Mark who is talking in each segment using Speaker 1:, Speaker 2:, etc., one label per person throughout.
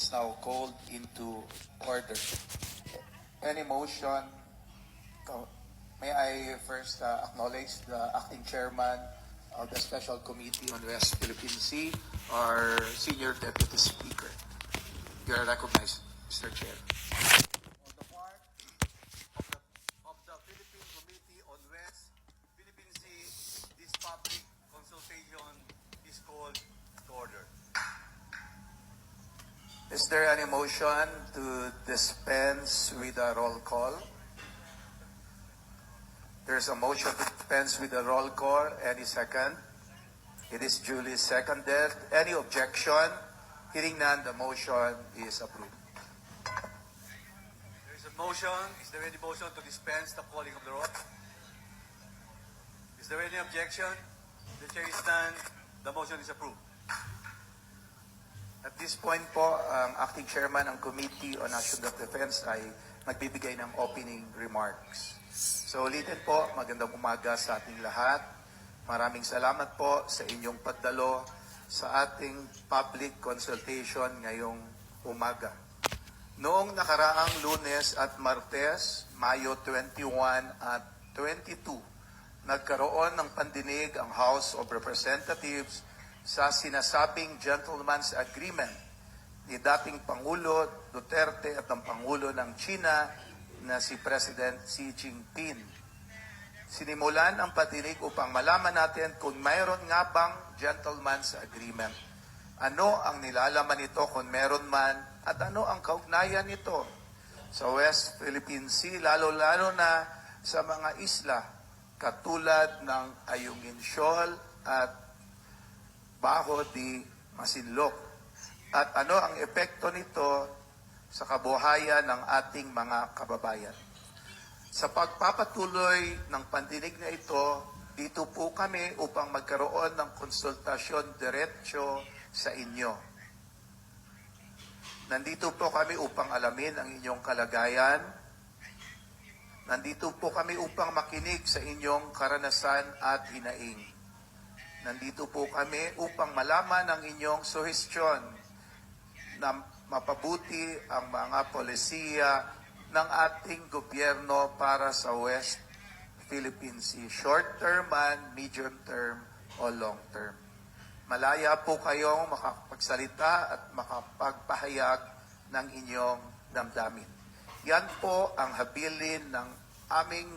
Speaker 1: is now called into order. Any motion? May I first acknowledge the acting chairman of the Special Committee on West Philippine Sea, our Senior Deputy Speaker. You are recognized, Mr. Chair.
Speaker 2: On the part of the Philippine Committee on West Philippine Sea, this public consultation is called to order.
Speaker 1: Is there any motion to dispense with a roll call? There's a motion to dispense with a roll call. Any second? It is duly seconded. Any objection? Hearing none, the motion is approved.
Speaker 2: There is a motion. Is there any motion to dispense the calling of the roll? Is there any objection? The chair is stand. The motion is approved.
Speaker 1: At this point po, ang acting chairman ng Committee on National Defense ay magbibigay ng opening remarks. So ulitin po, magandang umaga sa ating lahat. Maraming salamat po sa inyong pagdalo sa ating public consultation ngayong umaga. Noong nakaraang Lunes at Martes, Mayo 21 at 22, nagkaroon ng pandinig ang House of Representatives sa sinasabing gentleman's agreement ni dating Pangulo Duterte at ng Pangulo ng China na si President Xi Jinping. Sinimulan ang patinig upang malaman natin kung mayroon nga bang gentleman's agreement. Ano ang nilalaman nito kung meron man at ano ang kaugnayan nito sa West Philippine Sea, lalo-lalo na sa mga isla katulad ng Ayungin Shoal at Bajo de Masinloc. At ano ang epekto nito sa kabuhayan ng ating mga kababayan. Sa pagpapatuloy ng pandinig na ito, dito po kami upang magkaroon ng konsultasyon diretso sa inyo. Nandito po kami upang alamin ang inyong kalagayan. Nandito po kami upang makinig sa inyong karanasan at hinaing. Nandito po kami upang malaman ang inyong suhestyon na mapabuti ang mga polisiya ng ating gobyerno para sa West Philippine Sea, short term man, medium term, o long term. Malaya po kayong makapagsalita at makapagpahayag ng inyong damdamin. Yan po ang habilin ng aming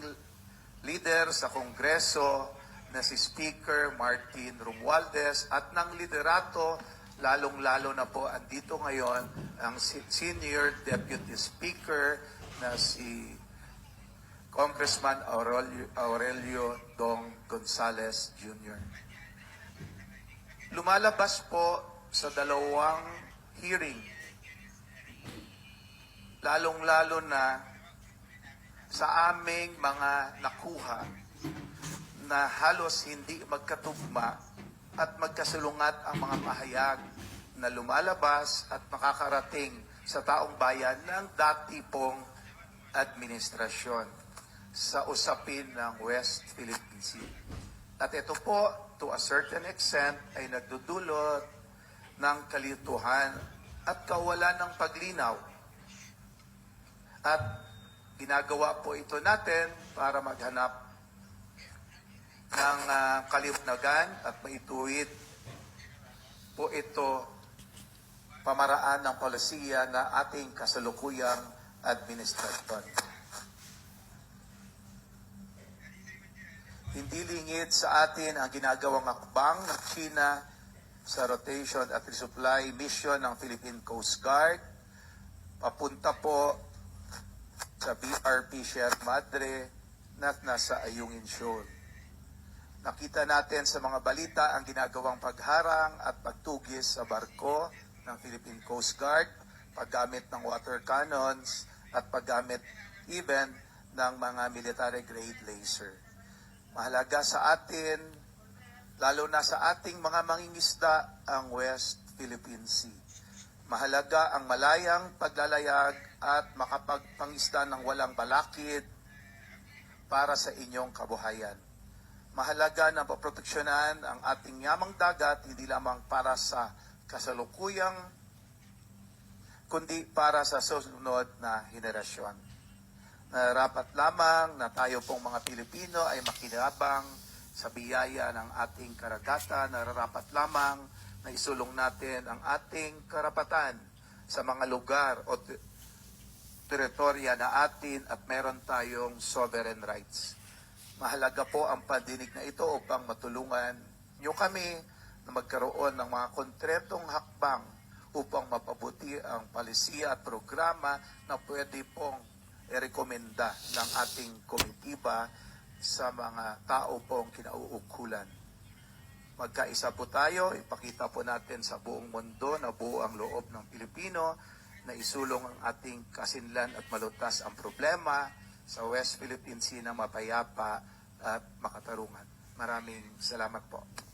Speaker 1: leader sa Kongreso na si Speaker Martin Romualdez at ng liderato, lalong-lalo na po andito ngayon ang Senior Deputy Speaker na si Congressman Aurelio Dong Gonzales Jr. Lumalabas po sa dalawang hearing, lalong-lalo na sa aming mga nakuha na halos hindi magkatugma at magkasalungat ang mga pahayag na lumalabas at makakarating sa taong bayan ng dati pong administrasyon sa usapin ng West Philippine Sea. At ito po, to a certain extent, ay nagdudulot ng kalituhan at kawalan ng paglinaw. At ginagawa po ito natin para maghanap ng kaliwanagan at maituwid po ito pamaraan ng polisiya na ating kasalukuyang administrasyon. Hindi lingid sa atin ang ginagawang akbang ng China sa rotation at resupply mission ng Philippine Coast Guard papunta po sa BRP Sierra Madre na nasa Ayungin Shoal. Nakita natin sa mga balita ang ginagawang pagharang at pagtugis sa barko ng Philippine Coast Guard, paggamit ng water cannons at paggamit even ng mga military-grade laser. Mahalaga sa atin, lalo na sa ating mga mangingisda, ang West Philippine Sea. Mahalaga ang malayang paglalayag at makapagpangisda ng walang balakid para sa inyong kabuhayan. Mahalaga na paproteksyonan ang ating yamang dagat, hindi lamang para sa kasalukuyang kundi para sa susunod na henerasyon. Nararapat lamang na tayo pong mga Pilipino ay makinabang sa biyaya ng ating karagatan. Nararapat lamang na isulong natin ang ating karapatan sa mga lugar o teritorya na atin at meron tayong sovereign rights. Mahalaga po ang pandinig na ito upang matulungan nyo kami na magkaroon ng mga konkretong hakbang upang mapabuti ang palisiya at programa na pwede pong i-rekomenda ng ating komitiba sa mga tao pong kinauukulan. Magkaisa po tayo, ipakita po natin sa buong mundo na buo ang loob ng Pilipino na isulong ang ating kasinlan at malutas ang problema sa West Philippine Sea na mapayapa at makatarungan. Maraming salamat po.